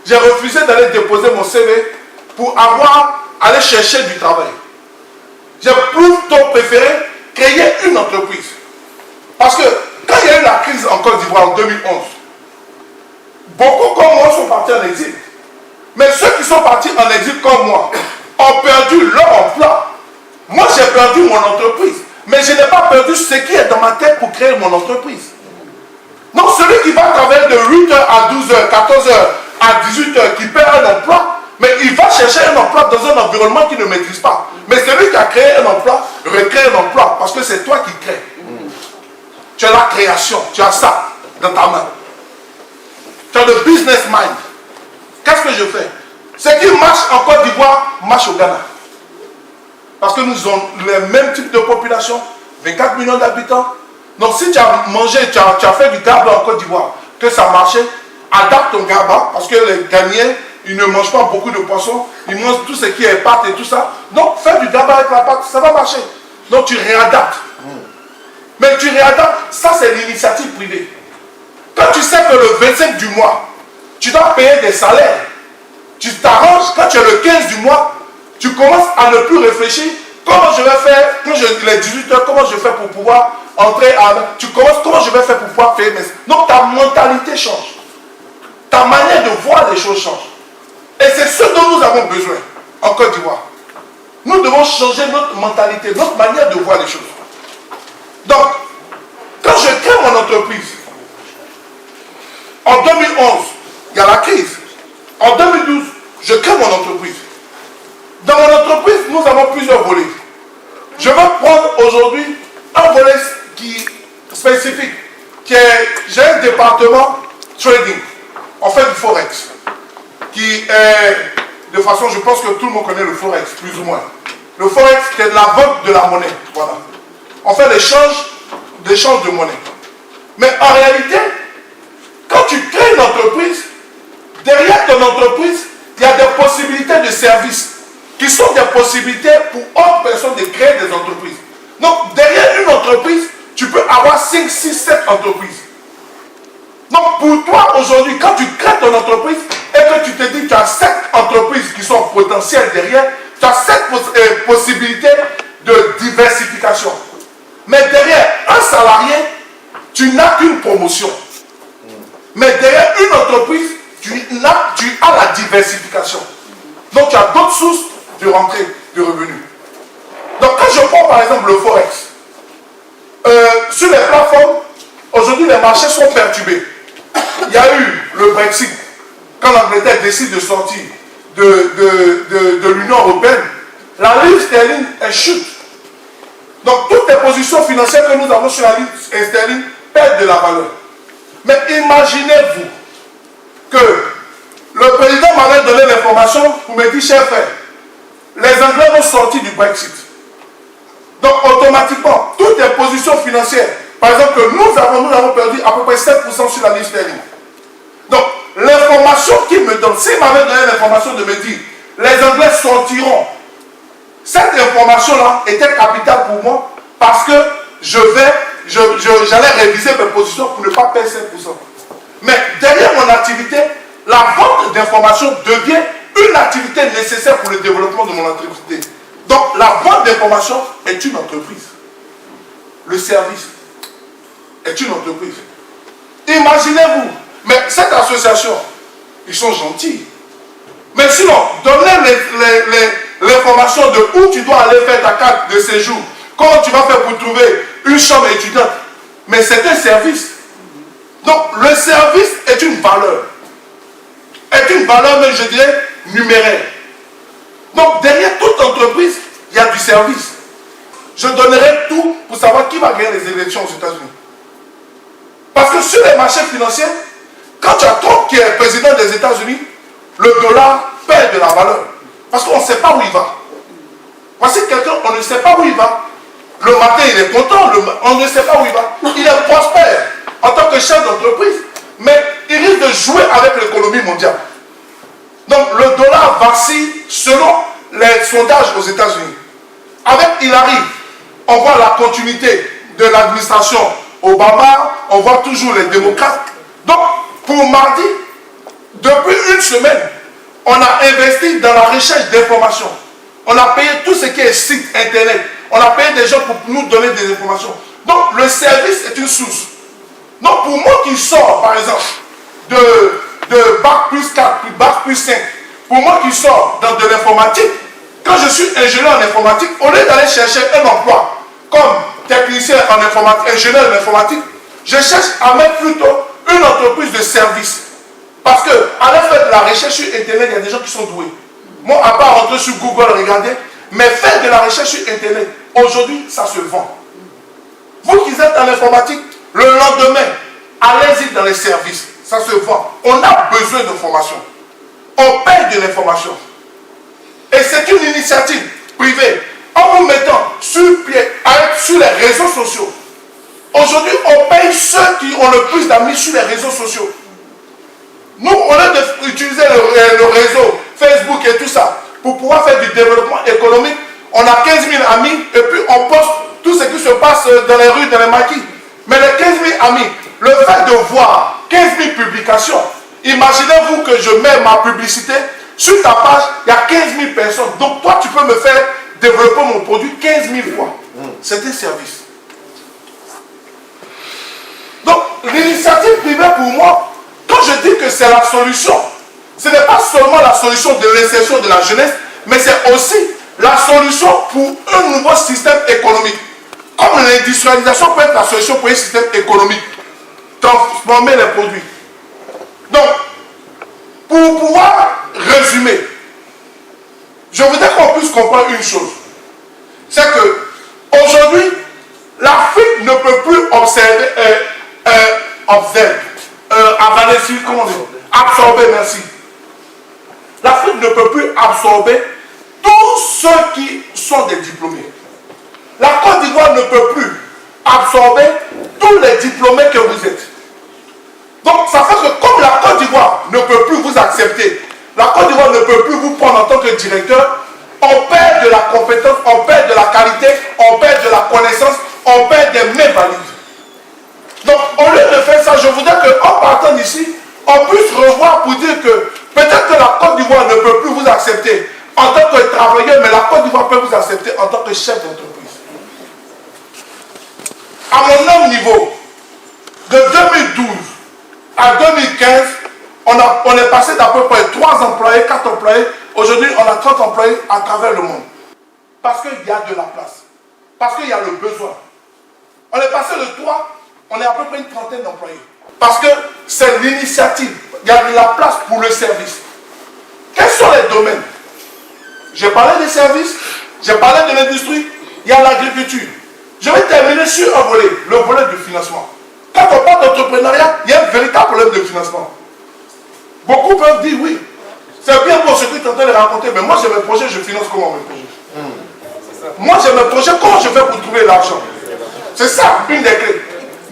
B: j'ai refusé d'aller déposer mon CV pour aller chercher du travail. J'ai plutôt préféré créer une entreprise. Parce que quand il y a eu la crise en Côte d'Ivoire en 2011, beaucoup comme moi sont partis en exil. Mais ceux qui sont partis en exil comme moi ont perdu leur emploi. Moi, j'ai perdu mon entreprise. Mais je n'ai pas perdu ce qui est dans ma tête pour créer mon entreprise. Donc, celui qui va travailler de 8h à 12h, 14h à 18h, qui perd un emploi, mais il va chercher un emploi dans un environnement qu'il ne maîtrise pas. Mais celui qui a créé un emploi, recrée un emploi, parce que c'est toi qui crées. Tu as la création, tu as ça dans ta main. Tu as le business mind. Qu'est-ce que je fais? Ce qui marche en Côte d'Ivoire marche au Ghana. Parce que nous avons le même type de population, 24 millions d'habitants. Donc si tu as mangé, tu as fait du gaba en Côte d'Ivoire, que ça marchait, adapte ton gaba, parce que les Ghanéens, ils ne mangent pas beaucoup de poissons, ils mangent tout ce qui est pâte et tout ça. Donc fais du gaba avec la pâte, ça va marcher. Donc tu réadaptes. Mais tu réadaptes, ça c'est l'initiative privée. Quand tu sais que le 25 du mois, tu dois payer des salaires, tu t'arranges, quand tu es le 15 du mois, tu commences à ne plus réfléchir. Comment je vais faire, quand il est 18h, comment je fais pour pouvoir entrer à... Tu commences, comment je vais faire pour pouvoir payer mes... Donc ta mentalité change. Ta manière de voir les choses change. Et c'est ce dont nous avons besoin en Côte d'Ivoire. Nous devons changer notre mentalité, notre manière de voir les choses. Donc, quand je crée mon entreprise, en 2011, il y a la crise. En 2012, je crée mon entreprise. Dans mon entreprise, nous avons plusieurs volets. Je vais prendre aujourd'hui un volet spécifique, j'ai un département trading. On fait du forex, qui est, de façon, je pense que tout le monde connaît le forex, plus ou moins. Le forex, c'est de la vente de la monnaie. Voilà. On fait l'échange de monnaie. Mais en réalité, quand tu crées une entreprise, derrière ton entreprise, il y a des possibilités de services qui sont des possibilités pour autres personnes de créer des entreprises. Donc, derrière une entreprise, tu peux avoir 5, 6, 7 entreprises. Donc, pour toi, aujourd'hui, quand tu crées ton entreprise et que tu te dis que tu as 7 entreprises qui sont potentielles derrière, tu as 7 possibilités de diversification. Mais derrière un salarié, tu n'as qu'une promotion. Mais derrière une entreprise, tu as la diversification. Donc, tu as d'autres sources de rentrée, de revenus. Donc, quand je prends par exemple le forex, sur les plateformes, aujourd'hui les marchés sont perturbés. Il y a eu le Brexit, quand l'Angleterre décide de sortir de l'Union européenne, la livre sterling est chute. Donc, toutes les positions financières que nous avons sur la livre sterling perdent de la valeur. Mais imaginez-vous que le président m'avait donné l'information pour me dire, cher frère, les Anglais vont sortir du Brexit. Donc automatiquement, toutes les positions financières, par exemple que nous avons perdu à peu près 7% sur la livre sterling. Donc l'information qu'il me donne, s'il m'avait donné l'information de me dire les Anglais sortiront, cette information-là était capitale pour moi parce que j'allais réviser mes positions pour ne pas perdre 5%. Mais derrière mon activité, la vente d'informations devient une activité nécessaire pour le développement de mon activité. Donc la vente d'informations est une entreprise. Le service est une entreprise. Imaginez-vous, mais cette association, ils sont gentils. Mais sinon, donnez l'information de où tu dois aller faire ta carte de séjour, comment tu vas faire pour trouver une chambre étudiante. Mais c'est un service. Donc le service est une valeur. Est une valeur, mais je dirais, numéraire. Donc derrière toute entreprise, il y a du service. Je donnerai tout pour savoir qui va gagner les élections aux États-Unis. Parce que sur les marchés financiers, quand tu as Trump qui est président des États-Unis, le dollar perd de la valeur. Parce qu'on ne sait pas où il va. Voici quelqu'un, on ne sait pas où il va. Le matin, il est content, on ne sait pas où il va. Il est prospère en tant que chef d'entreprise, mais il risque de jouer avec l'économie mondiale. Donc le dollar vacille selon les sondages aux États-Unis. Avec Hillary, on voit la continuité de l'administration Obama, on voit toujours les démocrates. Donc pour mardi, depuis une semaine, on a investi dans la recherche d'informations. On a payé tout ce qui est site internet. On a payé des gens pour nous donner des informations. Donc le service est une source. Donc pour moi qui sors par exemple de Bac plus 4, Bac plus 5, pour moi qui sors dans de l'informatique, quand je suis ingénieur en informatique, au lieu d'aller chercher un emploi comme technicien en informatique, ingénieur en informatique, je cherche à mettre plutôt une entreprise de service. Parce qu'à la faire de la recherche sur Internet, il y a des gens qui sont doués. Moi, à part rentrer sur Google, regarder, mais faire de la recherche sur Internet, aujourd'hui, ça se vend. Vous qui êtes en informatique, le lendemain, allez-y dans les services. Ça se vend. On a besoin d'informations. On paye de l'information. Et c'est une initiative privée. En vous mettant sur pied, sur les réseaux sociaux. Aujourd'hui, on paye ceux qui ont le plus d'amis sur les réseaux sociaux. Nous, au lieu d'utiliser le réseau, Facebook et tout ça, pour pouvoir faire du développement économique, on a 15 000 amis et puis on poste tout ce qui se passe dans les rues, dans les maquis. Mais les 15 000 amis, le fait de voir 15 000 publications, imaginez-vous que je mets ma publicité sur ta page, il y a 15 000 personnes. Donc toi, tu peux me faire développer mon produit 15 000 fois. C'est un service. Donc l'initiative privée pour moi, quand je dis que c'est la solution, ce n'est pas seulement la solution de l'insertion de la jeunesse, mais c'est aussi la solution pour un nouveau système économique. Comme l'industrialisation peut être la solution pour un système économique. Transformer les produits. Donc, pour pouvoir résumer, je voudrais qu'on puisse comprendre une chose. C'est que aujourd'hui, l'Afrique ne peut plus absorber, merci. L'Afrique ne peut plus absorber tous ceux qui sont des diplômés. La Côte d'Ivoire ne peut plus absorber tous les diplômés que vous êtes. Donc ça fait que comme la Côte d'Ivoire ne peut plus vous accepter, la Côte d'Ivoire ne peut plus vous prendre en tant que directeur, on perd de la compétence, on perd de la qualité, on perd de la connaissance, on perd des mains valides. Donc au lieu de faire ça, je voudrais qu'en partant d'ici, on puisse revoir pour dire que peut-être que la Côte d'Ivoire ne peut plus vous accepter en tant que travailleur, mais la Côte d'Ivoire peut vous accepter en tant que chef d'entreprise. À mon même niveau, de 2012 à 2015, on est passé d'à peu près 3 employés, 4 employés. Aujourd'hui, on a 30 employés à travers le monde. Parce qu'il y a de la place. Parce qu'il y a le besoin. On est passé de 3, on est à peu près une trentaine d'employés. Parce que c'est l'initiative. Il y a de la place pour le service. Quels sont les domaines? J'ai parlé des services, j'ai parlé de l'industrie, il y a l'agriculture. Je vais terminer sur un volet, le volet du financement. Quand on parle d'entrepreneuriat, il y a un véritable problème de financement. Beaucoup peuvent dire oui, C'est bien pour ce que tu es en train de raconter, mais moi j'ai mes projets, je finance comment mes projets. Moi j'ai mes projets, comment je fais pour trouver l'argent? C'est ça, une des clés.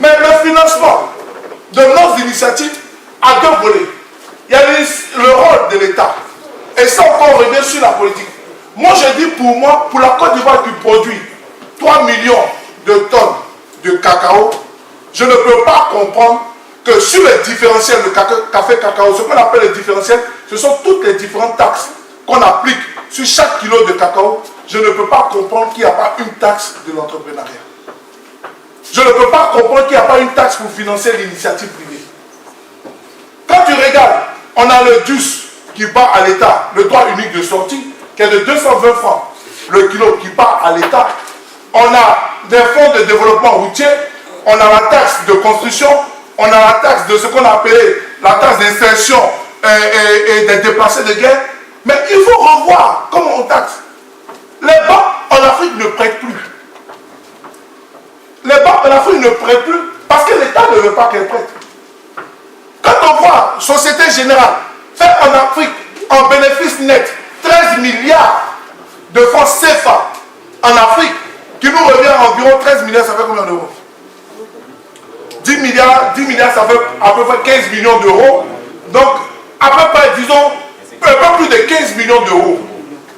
B: Mais le financement de nos initiatives a deux volets. Il y a le rôle de l'État. Et ça encore revient sur la politique. Moi je dis pour moi, pour la Côte d'Ivoire qui produit 3 millions de tonnes de cacao, je ne peux pas comprendre que sur les différentiels de café cacao, ce qu'on appelle les différentiels, ce sont toutes les différentes taxes qu'on applique sur chaque kilo de cacao. Je ne peux pas comprendre qu'il n'y a pas une taxe de l'entrepreneuriat. Je ne peux pas comprendre qu'il n'y a pas une taxe pour financer l'initiative privée. Quand tu regardes, on a le DUS qui part à l'État, le droit unique de sortie, qui est de 220 francs le kilo qui part à l'État. On a des fonds de développement routier, on a la taxe de construction, on a la taxe de ce qu'on a appelé la taxe d'insertion et des déplacés de guerre. Mais il faut revoir comment on taxe. Les banques en Afrique ne prêtent plus. Les banques en Afrique ne prêtent plus parce que l'État ne veut pas qu'elles prêtent. Quand on voit Société Générale faire en Afrique en bénéfice net 13 milliards de francs CFA en Afrique, qui nous revient à environ 13 milliards, ça fait combien d'euros? 10 milliards, ça fait à peu près 15 millions d'euros. Donc, à peu près, disons, un peu plus de 15 millions d'euros.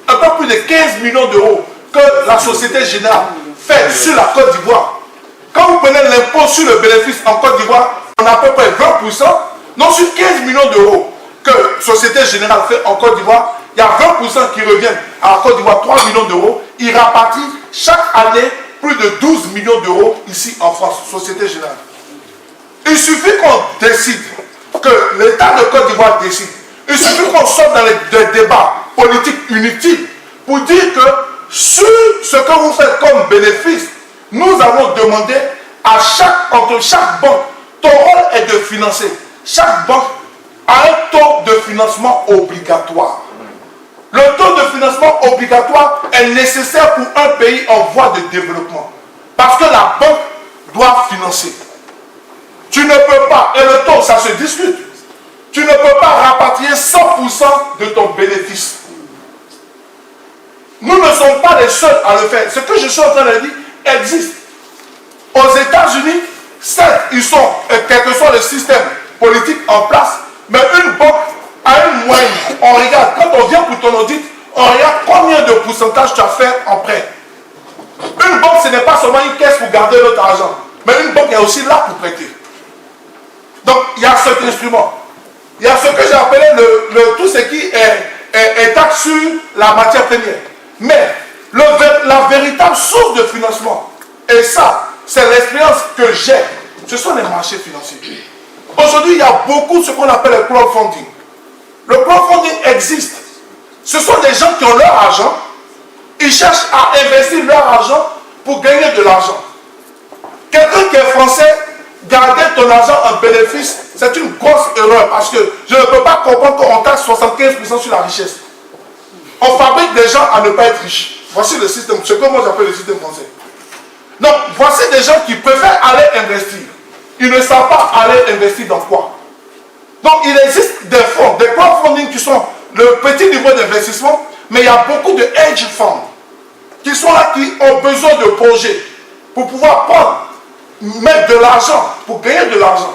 B: Un peu plus de 15 millions d'euros que la Société Générale fait sur la Côte d'Ivoire. Quand vous prenez l'impôt sur le bénéfice en Côte d'Ivoire, on a à peu près 20%. Donc, sur 15 millions d'euros que Société Générale fait en Côte d'Ivoire, il y a 20% qui reviennent à la Côte d'Ivoire, 3 millions d'euros. Ils rapatient chaque année plus de 12 millions d'euros ici en France, Société Générale. Il suffit qu'on décide, que l'État de Côte d'Ivoire décide. Il suffit qu'on sorte dans des débats politiques inutiles pour dire que sur ce que vous faites comme bénéfice, nous allons demander entre chaque banque, ton rôle est de financer. Chaque banque a un taux de financement obligatoire. Le taux de financement obligatoire est nécessaire pour un pays en voie de développement. Parce que la banque doit financer. Tu ne peux pas, et le taux, ça se discute, tu ne peux pas rapatrier 100% de ton bénéfice. Nous ne sommes pas les seuls à le faire. Ce que je suis en train de dire existe. Aux États-Unis, certes, ils sont, quel que soit le système politique en place, mais une banque a une moyenne. On regarde, quand on vient pour ton audit, on regarde combien de pourcentage tu as fait en prêt. Une banque, ce n'est pas seulement une caisse pour garder notre argent, mais une banque est aussi là pour prêter. Donc, il y a cet instrument. Il y a ce que j'ai appelé tout ce qui est taxe sur la matière première. Mais la véritable source de financement, et ça, c'est l'expérience que j'ai, ce sont les marchés financiers. Aujourd'hui, il y a beaucoup de ce qu'on appelle le crowdfunding. Le crowdfunding existe. Ce sont des gens qui ont leur argent, ils cherchent à investir leur argent pour gagner de l'argent. Quelqu'un qui est français, garder ton argent en bénéfice, c'est une grosse erreur parce que je ne peux pas comprendre qu'on taxe 75% sur la richesse. On fabrique des gens à ne pas être riches. Voici le système, ce que moi j'appelle le système français. Donc, voici des gens qui préfèrent aller investir. Ils ne savent pas aller investir dans quoi. Donc, il existe des fonds, des crowdfunding qui sont le petit niveau d'investissement, mais il y a beaucoup de hedge funds qui sont là, qui ont besoin de projets pour pouvoir mettre de l'argent, pour gagner de l'argent.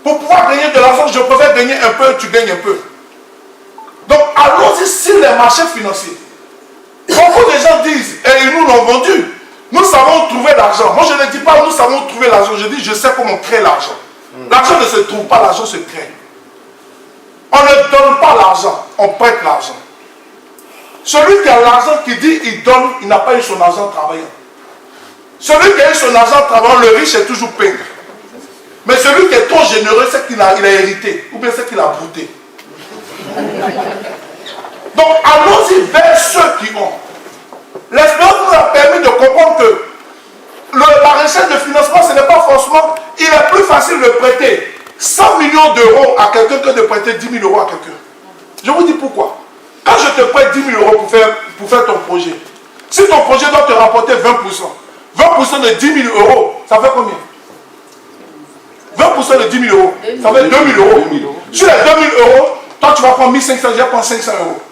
B: Pour pouvoir gagner de l'argent, je préfère gagner un peu, tu gagnes un peu. Donc, allons-y sur les marchés financiers. Beaucoup de gens disent, et ils nous l'ont vendu, nous savons trouver l'argent. Moi, je ne dis pas nous savons trouver l'argent, je dis je sais comment créer l'argent. L'argent ne se trouve pas, l'argent se crée. On ne donne pas l'argent, on prête l'argent. Celui qui a l'argent qui dit il donne, il n'a pas eu son argent travaillant. Celui qui a eu son argent travaillant, le riche est toujours peint. Mais celui qui est trop généreux, c'est qu'il a hérité, ou bien c'est qu'il a brouté. Donc allons-y vers ceux qui ont. L'expérience nous a permis de comprendre que la recherche de financement, ce n'est pas forcément, il est plus facile de prêter 100 millions d'euros à quelqu'un que de prêter 10 000 euros à quelqu'un. Je vous dis pourquoi. Quand je te prête 10 000 euros pour faire ton projet, si ton projet doit te rapporter 20%, 20% de 10 000 euros, ça fait combien? 20% de 10 000 euros, ça fait 2 000 euros. Sur les 2 000 euros, Toi, tu vas prendre 1500, je vais prendre 500 euros.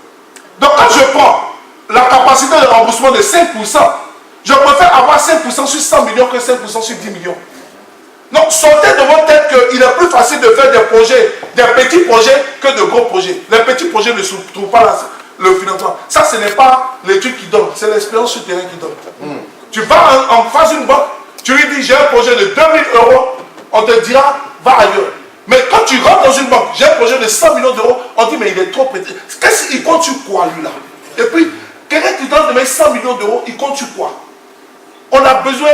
B: Donc, quand je prends la capacité de remboursement de 5%, je préfère avoir 5% sur 100 millions que 5% sur 10 millions. Donc, sortez de votre tête qu'il est plus facile de faire des projets, des petits projets que de gros projets. Les petits projets ne trouvent pas le financement. Ça, ce n'est pas l'étude qui donne, c'est l'expérience sur le terrain qui donne. Tu vas en face d'une banque, tu lui dis j'ai un projet de 2000 euros, on te dira va ailleurs. Mais quand tu rentres dans une banque, j'ai un projet de 100 millions d'euros, on dit mais il est trop petit. Qu'est-ce qu'il compte sur quoi lui là? Et puis, quelqu'un qui donne de 100 millions d'euros, il compte sur quoi? On a besoin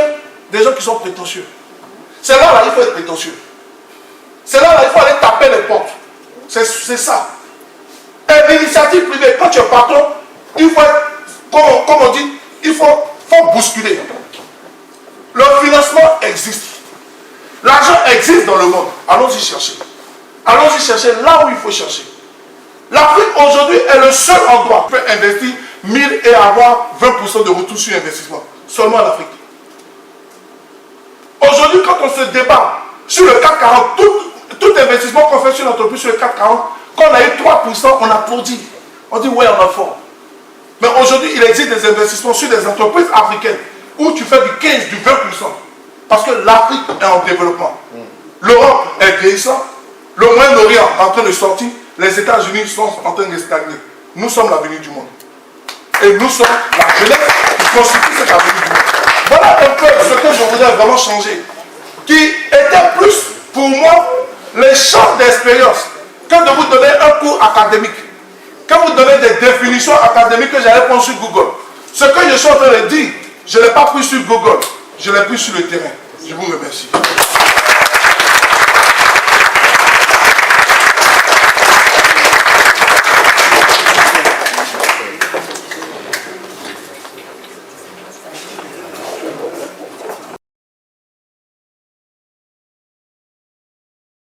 B: des gens qui sont prétentieux. C'est là, il faut être prétentieux. C'est là, il faut aller taper les portes. C'est ça. Et l'initiative privée, quand tu es patron, il faut être, comme on dit, il faut bousculer. Le financement existe. L'argent existe dans le monde. Allons-y chercher. Allons-y chercher là où il faut chercher. L'Afrique aujourd'hui est le seul endroit où on peut investir 1000 et avoir 20% de retour sur investissement. Seulement en Afrique. Aujourd'hui, quand on se débat sur le CAC 40, tout investissement qu'on fait sur l'entreprise sur le CAC 40, quand on a eu 3%, on applaudit. On dit ouais, on a fort. Mais aujourd'hui, il existe des investissements sur des entreprises africaines où tu fais du 15, du 20%. Parce que l'Afrique est en développement. L'Europe est vieillissante. Le Moyen-Orient est en train de sortir. Les États-Unis sont en train de stagner. Nous sommes l'avenir du monde. Et nous sommes la jeunesse qui constitue cet avenir du monde. Voilà un peu ce que je voudrais vraiment changer. Qui était plus pour moi les champs d'expérience que de vous donner un cours académique. Que vous donner des définitions académiques que j'allais prendre sur Google. Ce que je suis en train de dire, je ne l'ai pas pris sur Google. Je l'ai pris sur le terrain. Je vous remercie.